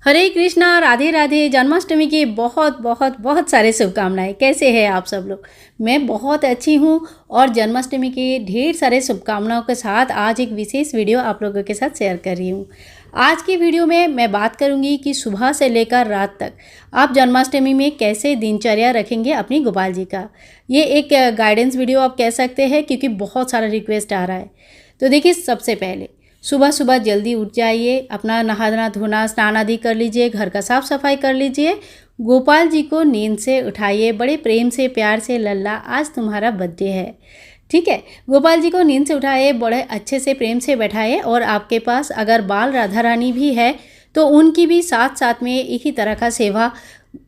हरे कृष्णा, राधे राधे। जन्माष्टमी की बहुत बहुत बहुत सारे शुभकामनाएं। कैसे हैं आप सब लोग? मैं बहुत अच्छी हूँ और जन्माष्टमी की ढेर सारे शुभकामनाओं के साथ आज एक विशेष वीडियो आप लोगों के साथ शेयर कर रही हूँ। आज की वीडियो में मैं बात करूँगी कि सुबह से लेकर रात तक आप जन्माष्टमी में कैसे दिनचर्या रखेंगे अपनी गोपाल जी का। ये एक गाइडेंस वीडियो आप कह सकते हैं, क्योंकि बहुत सारा रिक्वेस्ट आ रहा है। तो देखिए, सबसे पहले सुबह सुबह जल्दी उठ जाइए, अपना नहाना धोना स्नान आदि कर लीजिए, घर का साफ सफाई कर लीजिए, गोपाल जी को नींद से उठाइए, बड़े प्रेम से प्यार से, लल्ला आज तुम्हारा बर्थडे है, ठीक है। गोपाल जी को नींद से उठाइए, बड़े अच्छे से प्रेम से बैठाइए। और आपके पास अगर बाल राधा रानी भी है तो उनकी भी साथ साथ में एक ही तरह का सेवा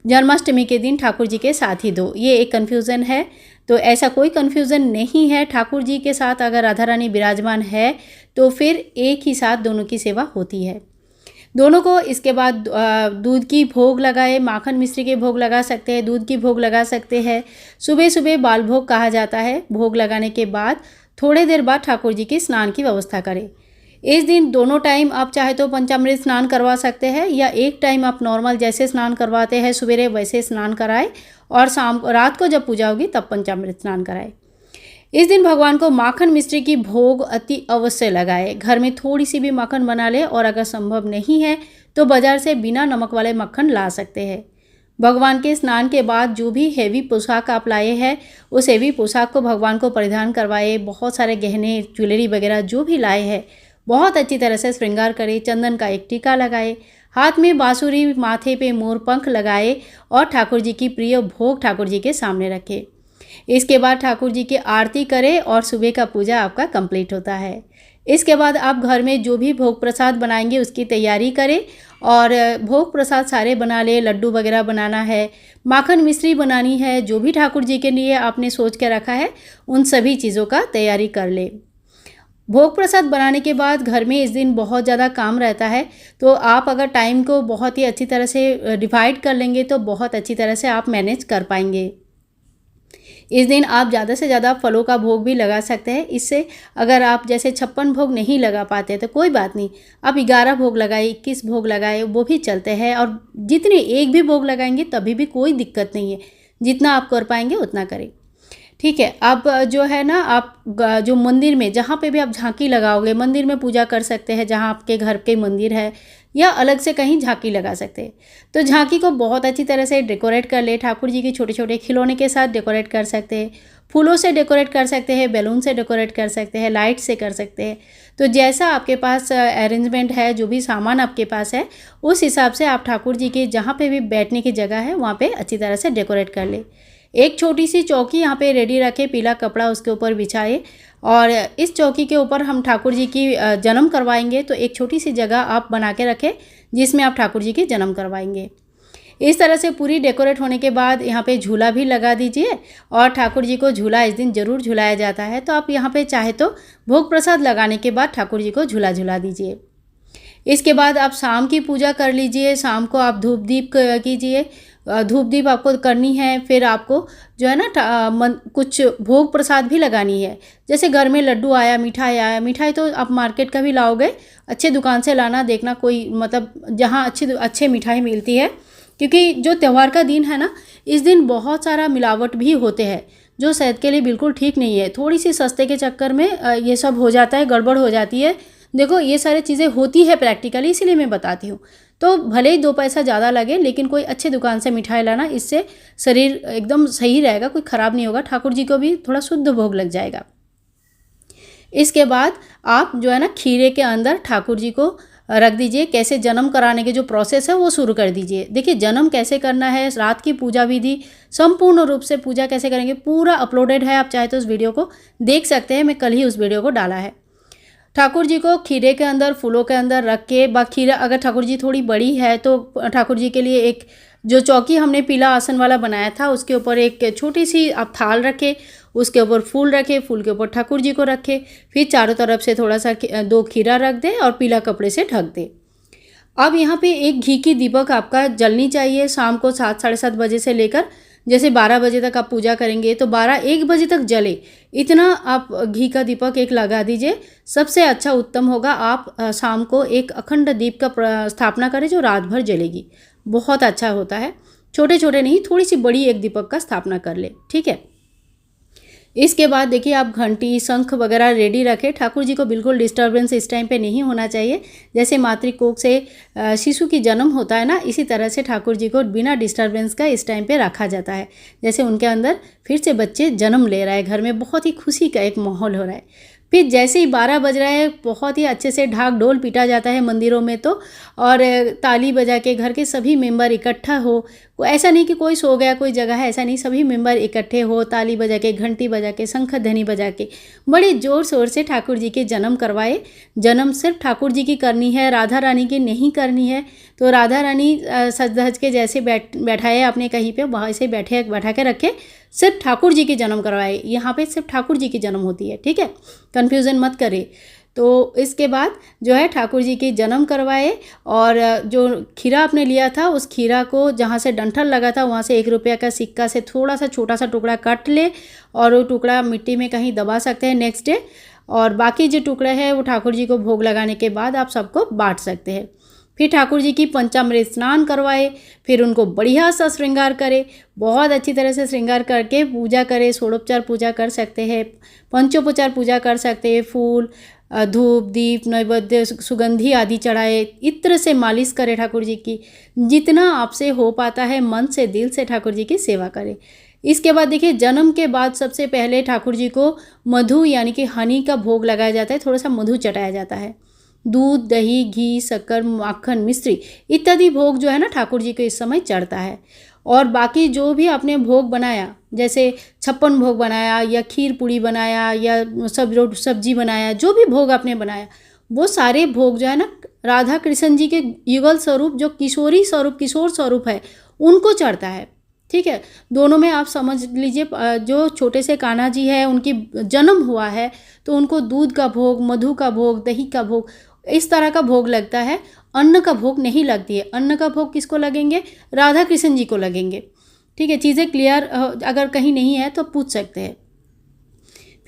जन्माष्टमी के दिन ठाकुर जी के साथ ही दो। ये एक कन्फ्यूज़न है, तो ऐसा कोई कन्फ्यूज़न नहीं है। ठाकुर जी के साथ अगर राधा रानी विराजमान है तो फिर एक ही साथ दोनों की सेवा होती है। दोनों को इसके बाद दूध की भोग लगाए, माखन मिश्री के भोग लगा सकते हैं, दूध की भोग लगा सकते हैं। सुबह सुबह बाल भोग कहा जाता है। भोग लगाने के बाद थोड़े देर बाद ठाकुर जी की स्नान की व्यवस्था करें। इस दिन दोनों टाइम आप चाहे तो पंचामृत स्नान करवा सकते हैं, या एक टाइम आप नॉर्मल जैसे स्नान करवाते हैं सवेरे वैसे स्नान कराएं, और रात को जब पूजा होगी तब पंचामृत स्नान कराएं। इस दिन भगवान को माखन मिश्री की भोग अति अवश्य लगाए। घर में थोड़ी सी भी माखन बना ले, और अगर संभव नहीं है तो बाजार से बिना नमक वाले मक्खन ला सकते हैं। भगवान के स्नान के बाद जो भी हेवी पोशाक आप लाए हैं उस हेवी पोशाक को भगवान को परिधान करवाए। बहुत सारे गहने ज्वेलरी वगैरह जो भी लाए हैं बहुत अच्छी तरह से श्रृंगार करें। चंदन का एक टीका लगाए, हाथ में बांसुरी, माथे पे मोर पंख लगाए और ठाकुर जी की प्रिय भोग ठाकुर जी के सामने रखें। इसके बाद ठाकुर जी की आरती करें और सुबह का पूजा आपका कंप्लीट होता है। इसके बाद आप घर में जो भी भोग प्रसाद बनाएंगे उसकी तैयारी करें, और भोग प्रसाद सारे बना ले। लड्डू वगैरह बनाना है, माखन मिश्री बनानी है, जो भी ठाकुर जी के लिए आपने सोच के रखा है उन सभी चीज़ों का तैयारी कर ले। भोग प्रसाद बनाने के बाद घर में इस दिन बहुत ज़्यादा काम रहता है, तो आप अगर टाइम को बहुत ही अच्छी तरह से डिवाइड कर लेंगे तो बहुत अच्छी तरह से आप मैनेज कर पाएंगे। इस दिन आप ज़्यादा से ज़्यादा फलों का भोग भी लगा सकते हैं। इससे अगर आप जैसे 56 भोग नहीं लगा पाते तो कोई बात नहीं, आप 11 भोग लगाए, 21 भोग लगाए, वो भी चलते हैं। और जितने एक भी भोग लगाएंगे तभी भी कोई दिक्कत नहीं है, जितना आप कर पाएंगे उतना करें, ठीक है। अब जो है ना, आप जो मंदिर में जहाँ पे भी आप झांकी लगाओगे, मंदिर में पूजा कर सकते हैं जहाँ आपके घर के मंदिर है, या अलग से कहीं झांकी लगा सकते हैं। तो झांकी को बहुत अच्छी तरह से डेकोरेट कर ले। ठाकुर जी के छोटे छोटे खिलौने के साथ डेकोरेट कर सकते हैं, फूलों से डेकोरेट कर सकते हैं, बैलून से डेकोरेट कर सकते हैं, लाइट से कर सकते हैं। तो जैसा आपके पास अरेंजमेंट है, जो भी सामान आपके पास है, उस हिसाब से आप ठाकुर जी के जहाँ पे भी बैठने की जगह है वहाँ पे अच्छी तरह से डेकोरेट कर ले। एक छोटी सी चौकी यहाँ पे रेडी रखे, पीला कपड़ा उसके ऊपर बिछाए, और इस चौकी के ऊपर हम ठाकुर जी की जन्म करवाएंगे। तो एक छोटी सी जगह आप बना के रखें जिसमें आप ठाकुर जी की जन्म करवाएंगे। इस तरह से पूरी डेकोरेट होने के बाद यहाँ पे झूला भी लगा दीजिए, और ठाकुर जी को झूला इस दिन ज़रूर झुलाया जाता है। तो आप यहाँ पे चाहे तो भोग प्रसाद लगाने के बाद ठाकुर जी को झूला झुला दीजिए। इसके बाद आप शाम की पूजा कर लीजिए। शाम को आप धूप दीप कीजिए, धूप दीप आपको करनी है। फिर आपको जो है ना कुछ भोग प्रसाद भी लगानी है। जैसे घर में लड्डू आया, मिठाई आया, मिठाई तो आप मार्केट का भी लाओगे, अच्छे दुकान से लाना, देखना कोई मतलब जहाँ अच्छे मिठाई मिलती है, क्योंकि जो त्यौहार का दिन है ना, इस दिन बहुत सारा मिलावट भी होते हैं जो सेहत के लिए बिल्कुल ठीक नहीं है। थोड़ी सी सस्ते के चक्कर में ये सब हो जाता है, गड़बड़ हो जाती है। देखो, ये सारी चीज़ें होती है प्रैक्टिकली, इसीलिए मैं बताती हूँ। तो भले ही 2 पैसा ज़्यादा लगे, लेकिन कोई अच्छे दुकान से मिठाई लाना, इससे शरीर एकदम सही रहेगा, कोई ख़राब नहीं होगा, ठाकुर जी को भी थोड़ा शुद्ध भोग लग जाएगा। इसके बाद आप जो है ना खीरे के अंदर ठाकुर जी को रख दीजिए। कैसे जन्म कराने के जो प्रोसेस है वो शुरू कर दीजिए। देखिए, जन्म कैसे करना है, रात की पूजा विधि, संपूर्ण रूप से पूजा कैसे करेंगे, पूरा अपलोडेड है। आप चाहे तो उस वीडियो को देख सकते हैं, मैं कल ही उस वीडियो को डाला है। ठाकुर जी को खीरे के अंदर, फूलों के अंदर रख के, खीरा अगर ठाकुर जी थोड़ी बड़ी है तो ठाकुर जी के लिए एक जो चौकी हमने पीला आसन वाला बनाया था उसके ऊपर एक छोटी सी आप थाल रखे, उसके ऊपर फूल रखे, फूल के ऊपर ठाकुर जी को रखे, फिर चारों तरफ से थोड़ा सा 2 खीरा रख दे और पीला कपड़े से ढक दे। अब यहाँ पे एक घी की दीपक आपका जलनी चाहिए। शाम को 7 साढ़े 7 बजे से लेकर जैसे 12 बजे तक आप पूजा करेंगे तो 12-1 बजे तक जले, इतना आप घी का दीपक एक लगा दीजिए। सबसे अच्छा उत्तम होगा आप शाम को एक अखंड दीप का स्थापना करें जो रात भर जलेगी, बहुत अच्छा होता है। छोटे छोटे नहीं, थोड़ी सी बड़ी एक दीपक का स्थापना कर ले, ठीक है। इसके बाद देखिए आप घंटी शंख वगैरह रेडी रखें। ठाकुर जी को बिल्कुल डिस्टर्बेंस इस टाइम पे नहीं होना चाहिए। जैसे मातृकोख से शिशु की जन्म होता है ना, इसी तरह से ठाकुर जी को बिना डिस्टर्बेंस का इस टाइम पे रखा जाता है। जैसे उनके अंदर फिर से बच्चे जन्म ले रहा है, घर में बहुत ही खुशी का एक माहौल हो रहा है। फिर जैसे ही 12 बज रहा है बहुत ही अच्छे से ढाक ढोल पीटा जाता है मंदिरों में तो, और ताली बजा के घर के सभी मेंबर इकट्ठा हो। ऐसा नहीं कि कोई सो गया कोई जगह है, ऐसा नहीं, सभी मेंबर इकट्ठे हो, ताली बजा के, घंटी बजा के, शंख ध्वनि बजा के बड़े ज़ोर शोर से ठाकुर जी के जन्म करवाए। जन्म सिर्फ ठाकुर जी की करनी है, राधा रानी की नहीं करनी है। तो राधा रानी सज धज के जैसे बैठाए आपने कहीं पे, वहाँ से बैठा के रखे, सिर्फ ठाकुर जी की जन्म करवाए। यहाँ पे सिर्फ ठाकुर जी की जन्म होती है, ठीक है, कन्फ्यूज़न मत करें। तो इसके बाद जो है ठाकुर जी की जन्म करवाए, और जो खीरा आपने लिया था उस खीरा को जहाँ से डंठल लगा था वहाँ से 1 रुपया का सिक्का से थोड़ा सा छोटा सा टुकड़ा काट ले, और वो टुकड़ा मिट्टी में कहीं दबा सकते हैं नेक्स्ट डे। और बाकी जो टुकड़े हैं वो ठाकुर जी को भोग लगाने के बाद आप सबको बांट सकते हैं। फिर ठाकुर जी की पंचामृत स्नान करवाए, फिर उनको बढ़िया सा श्रृंगार करे, बहुत अच्छी तरह से श्रृंगार करके पूजा करे। षोडोपचार पूजा कर सकते हैं, पंचोपचार पूजा कर सकते हैं, फूल धूप दीप नैवेद्य सुगंधी आदि चढ़ाए, इत्र से मालिश करे ठाकुर जी की। जितना आपसे हो पाता है मन से दिल से ठाकुर जी की सेवा करें। इसके बाद देखिए जन्म के बाद सबसे पहले ठाकुर जी को मधु यानी कि हनी का भोग लगाया जाता है, थोड़ा सा मधु चटाया जाता है। दूध दही घी शक्कर माखन मिश्री इत्यादि भोग जो है ना ठाकुर जी को इस समय चढ़ता है। और बाकी जो भी आपने भोग बनाया, जैसे 56 भोग बनाया या खीर पूड़ी बनाया या सब्जी बनाया, जो भी भोग आपने बनाया वो सारे भोग जो है ना राधा कृष्ण जी के युगल स्वरूप जो किशोरी स्वरूप किशोर स्वरूप है उनको चढ़ता है, ठीक है। दोनों में आप समझ लीजिए, जो छोटे से कान्हा जी है उनकी जन्म हुआ है तो उनको दूध का भोग, मधु का भोग, दही का भोग, इस तरह का भोग लगता है। अन्न का भोग नहीं लगती है। अन्न का भोग किसको लगेंगे? राधा कृष्ण जी को लगेंगे, ठीक है। चीज़ें क्लियर अगर कहीं नहीं है तो पूछ सकते हैं।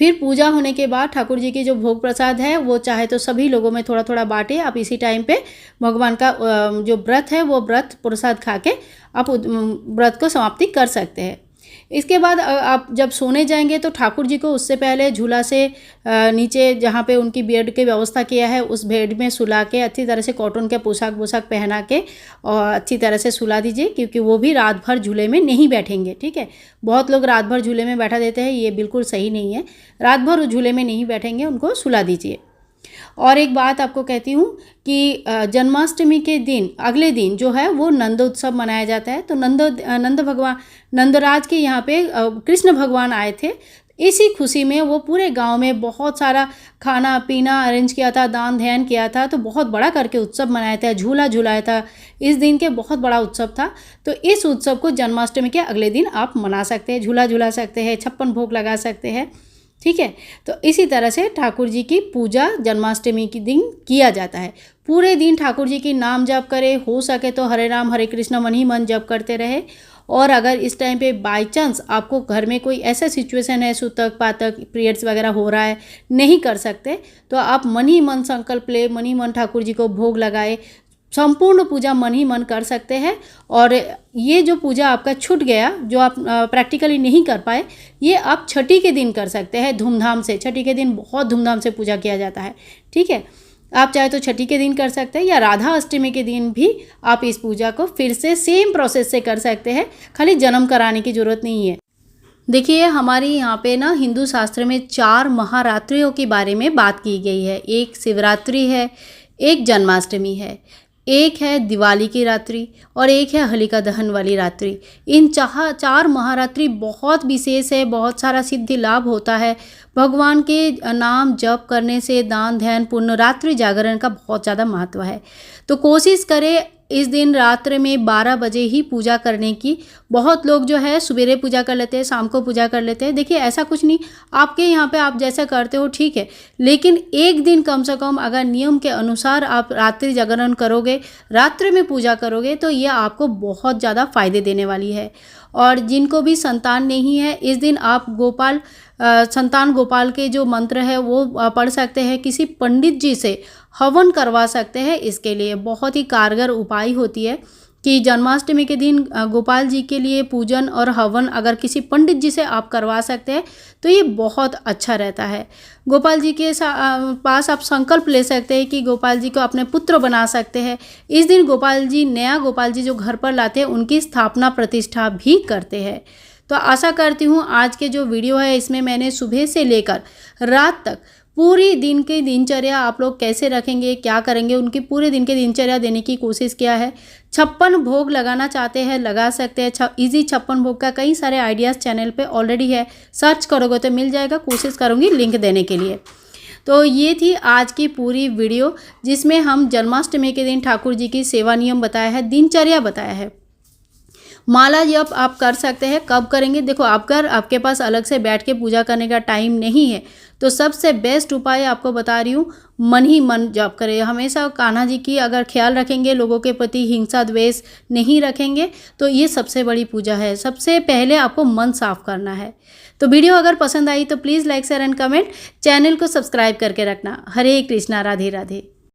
फिर पूजा होने के बाद ठाकुर जी की जो भोग प्रसाद है वो चाहे तो सभी लोगों में थोड़ा थोड़ा बांटे। आप इसी टाइम पे भगवान का जो व्रत है वो व्रत प्रसाद खा के आप व्रत को समाप्ति कर सकते हैं। इसके बाद आप जब सोने जाएंगे तो ठाकुर जी को उससे पहले झूला से नीचे जहाँ पे उनकी बेड की व्यवस्था किया है उस बेड में सुला के अच्छी तरह से कॉटन के पोशाक पहना के और अच्छी तरह से सुला दीजिए, क्योंकि वो भी रात भर झूले में नहीं बैठेंगे, ठीक है। बहुत लोग रात भर झूले में बैठा देते हैं, ये बिल्कुल सही नहीं है। रात भर झूले में नहीं बैठेंगे, उनको सुला दीजिए। और एक बात आपको कहती हूँ कि जन्माष्टमी के दिन अगले दिन जो है वो नंदोत्सव मनाया जाता है। तो नंदराज के यहाँ पे कृष्ण भगवान आए थे। इसी खुशी में वो पूरे गांव में बहुत सारा खाना पीना अरेंज किया था, दान ध्यान किया था, तो बहुत बड़ा करके उत्सव मनाया था, झूला झुलाया था। इस दिन के बहुत बड़ा उत्सव था। तो इस उत्सव को जन्माष्टमी के अगले दिन आप मना सकते हैं, झूला झुला सकते हैं, 56 भोग लगा सकते हैं, ठीक है। तो इसी तरह से ठाकुर जी की पूजा जन्माष्टमी के दिन किया जाता है। पूरे दिन ठाकुर जी की नाम जप करें, हो सके तो हरे राम हरे कृष्ण मन ही मन जप करते रहे। और अगर इस टाइम पे बाय चांस आपको घर में कोई ऐसा सिचुएशन है, सूतक पातक पीरियड्स वगैरह हो रहा है, नहीं कर सकते, तो आप मन ही मन संकल्प ले, मन ही मन ठाकुर जी को भोग लगाए, संपूर्ण पूजा मन ही मन कर सकते हैं। और ये जो पूजा आपका छूट गया, जो आप प्रैक्टिकली नहीं कर पाए, ये आप छठी के दिन कर सकते हैं धूमधाम से। छठी के दिन बहुत धूमधाम से पूजा किया जाता है, ठीक है। आप चाहे तो छठी के दिन कर सकते हैं या राधा अष्टमी के दिन भी आप इस पूजा को फिर से सेम प्रोसेस से कर सकते हैं, खाली जन्म कराने की ज़रूरत नहीं है। देखिए हमारे यहाँ पे ना हिंदू शास्त्र में 4 महारात्रियों के बारे में बात की गई है। एक शिवरात्रि है, एक जन्माष्टमी है, एक है दिवाली की रात्रि और एक है होलिका दहन वाली रात्रि। इन 4 महारात्रि बहुत विशेष है, बहुत सारा सिद्धि लाभ होता है। भगवान के नाम जप करने से दान ध्यान पुण्य रात्रि जागरण का बहुत ज़्यादा महत्व है। तो कोशिश करें इस दिन रात्र में 12 बजे ही पूजा करने की। बहुत लोग जो है सवेरे पूजा कर लेते हैं, शाम को पूजा कर लेते हैं। देखिए ऐसा कुछ नहीं, आपके यहाँ पे आप जैसा करते हो ठीक है, लेकिन एक दिन कम से कम अगर नियम के अनुसार आप रात्रि जागरण करोगे, रात्रि में पूजा करोगे, तो ये आपको बहुत ज़्यादा फायदे देने वाली है। और जिनको भी संतान नहीं है, इस दिन आप संतान गोपाल के जो मंत्र है वो पढ़ सकते हैं, किसी पंडित जी से हवन करवा सकते हैं। इसके लिए बहुत ही कारगर उपाय होती है कि जन्माष्टमी के दिन गोपाल जी के लिए पूजन और हवन अगर किसी पंडित जी से आप करवा सकते हैं तो ये बहुत अच्छा रहता है। गोपाल जी के पास आप संकल्प ले सकते हैं कि गोपाल जी को अपने पुत्र बना सकते हैं। इस दिन गोपाल जी, नया गोपाल जी जो घर पर लाते हैं, उनकी स्थापना प्रतिष्ठा भी करते हैं। तो आशा करती हूँ आज के जो वीडियो है इसमें मैंने सुबह से लेकर रात तक पूरी दिन की दिनचर्या आप लोग कैसे रखेंगे, क्या करेंगे, उनकी पूरे दिन की दिनचर्या देने की कोशिश किया है। 56 भोग लगाना चाहते हैं लगा सकते हैं। इजी 56 भोग का कई सारे आइडियाज़ चैनल पे ऑलरेडी है, सर्च करोगे तो मिल जाएगा। कोशिश करूँगी लिंक देने के लिए। तो ये थी आज की पूरी वीडियो जिसमें हम जन्माष्टमी के दिन ठाकुर जी की सेवा नियम बताया है, दिनचर्या बताया है। माला जप आप कर सकते हैं, कब करेंगे देखो, अगर आपके पास अलग से बैठ के पूजा करने का टाइम नहीं है तो सबसे बेस्ट उपाय आपको बता रही हूँ, मन ही मन जप करें। हमेशा कान्हा जी की अगर ख्याल रखेंगे, लोगों के प्रति हिंसा द्वेष नहीं रखेंगे, तो ये सबसे बड़ी पूजा है। सबसे पहले आपको मन साफ करना है। तो वीडियो अगर पसंद आई तो please like share and comment, channel को सब्सक्राइब करके रखना। हरे कृष्णा, राधे राधे।